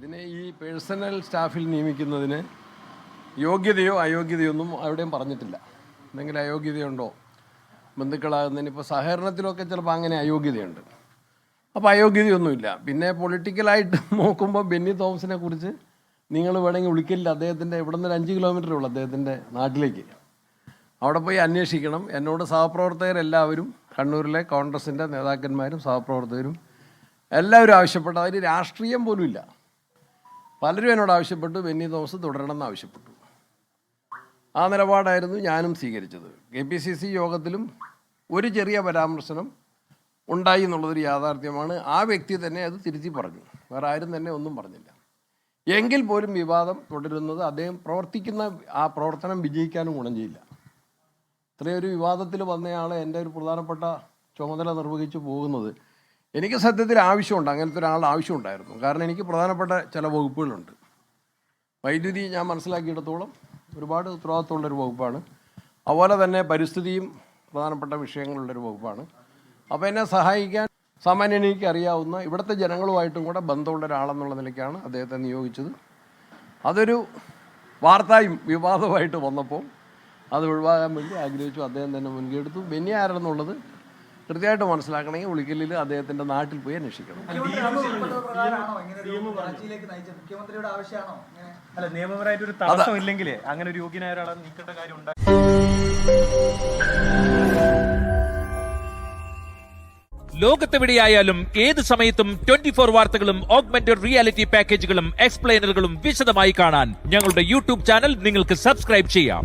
ഇതിനെ ഈ പേഴ്സണൽ സ്റ്റാഫിൽ നിയമിക്കുന്നതിന് യോഗ്യതയോ അയോഗ്യതയോ ഒന്നും അവിടെയും പറഞ്ഞിട്ടില്ല. എന്തെങ്കിലും അയോഗ്യതയുണ്ടോ ബന്ധുക്കളാകുന്നതിന്? ഇപ്പോൾ സഹകരണത്തിലൊക്കെ ചിലപ്പോൾ അങ്ങനെ അയോഗ്യതയുണ്ട്. അപ്പോൾ അയോഗ്യതയൊന്നുമില്ല. പിന്നെ പൊളിറ്റിക്കലായിട്ട് നോക്കുമ്പോൾ ബെന്നി തോമസിനെ കുറിച്ച് നിങ്ങൾ വേണമെങ്കിൽ വിളിക്കില്ല. അദ്ദേഹത്തിൻ്റെ ഇവിടെ നിന്ന് 5 കിലോമീറ്ററേ ഉള്ളൂ അദ്ദേഹത്തിൻ്റെ നാട്ടിലേക്ക്. അവിടെ പോയി അന്വേഷിക്കണം. എന്നോട് സഹപ്രവർത്തകരെല്ലാവരും കണ്ണൂരിലെ കോൺഗ്രസിൻ്റെ നേതാക്കന്മാരും സഹപ്രവർത്തകരും എല്ലാവരും ആവശ്യപ്പെട്ടു. അതിന് രാഷ്ട്രീയം പോലും ഇല്ല. പലരും എന്നോട് ആവശ്യപ്പെട്ടു ബെന്നി തോമസ് തുടരണമെന്ന് ആവശ്യപ്പെട്ടു. ആ നിലപാടായിരുന്നു ഞാനും സ്വീകരിച്ചത്. KPCC യോഗത്തിലും ഒരു ചെറിയ പരാമർശനം ഉണ്ടായി എന്നുള്ളതൊരു യാഥാർത്ഥ്യമാണ്. ആ വ്യക്തി തന്നെ അത് തിരുത്തി പറഞ്ഞു. വേറെ ആരും തന്നെ ഒന്നും പറഞ്ഞില്ല. എങ്കിൽ പോലും വിവാദം തുടരുന്നത് അദ്ദേഹം പ്രവർത്തിക്കുന്ന ആ പ്രവർത്തനം വിജയിക്കാനും ഗുണം ചെയ്യില്ല. ഇത്രയൊരു വിവാദത്തിൽ വന്നയാൾ എൻ്റെ ഒരു പ്രധാനപ്പെട്ട ചുമതല നിർവഹിച്ചു പോകുന്നത് എനിക്ക് സത്യത്തിൽ ആവശ്യമുണ്ട്. അങ്ങനത്തെ ഒരാളുടെ ആവശ്യമുണ്ടായിരുന്നു. കാരണം എനിക്ക് പ്രധാനപ്പെട്ട ചില വകുപ്പുകളുണ്ട്. വൈദ്യുതി ഞാൻ മനസ്സിലാക്കിയിടത്തോളം ഒരുപാട് ഉത്തരവാദിത്തമുള്ളൊരു വകുപ്പാണ്. അതുപോലെ തന്നെ പരിസ്ഥിതിയും പ്രധാനപ്പെട്ട വിഷയങ്ങളുള്ളൊരു വകുപ്പാണ്. അപ്പോൾ എന്നെ സഹായിക്കാൻ സാമാന്യം എനിക്ക് അറിയാവുന്ന ഇവിടുത്തെ ജനങ്ങളുമായിട്ടും കൂടെ ബന്ധമുള്ള ഒരാളെന്നുള്ള നിലയ്ക്കാണ് അദ്ദേഹത്തെ നിയോഗിച്ചത്. അതൊരു വാർത്തയും വിവാദമായിട്ട് വന്നപ്പോൾ അത് ഒഴിവാക്കാൻ വേണ്ടി ആഗ്രഹിച്ചു. അദ്ദേഹം തന്നെ മുൻകൈയെടുത്തു. ബെന്നി ആരെന്നുള്ളത് കൃത്യമായിട്ട് മനസ്സിലാക്കണമെങ്കിൽ ഉളിക്കലിൽ അദ്ദേഹത്തിൻ്റെ നാട്ടിൽ പോയി അന്വേഷിക്കണം. നിയമപരമായിട്ടൊരു തടസ്സമില്ലെങ്കിൽ അങ്ങനെ ഒരു യോഗ്യനായ ഒരാളെ നീക്കേണ്ട കാര്യം ഉണ്ടായി. ലോകത്തെവിടെയായാലും ഏത് സമയത്തും 24 വാർത്തകളും ഓഗ്മെന്റഡ് റിയാലിറ്റി പാക്കേജുകളും എക്സ്പ്ലെയിനറുകളും വിശദമായി കാണാൻ ഞങ്ങളുടെ യൂട്യൂബ് ചാനൽ നിങ്ങൾക്ക് സബ്സ്ക്രൈബ് ചെയ്യാം.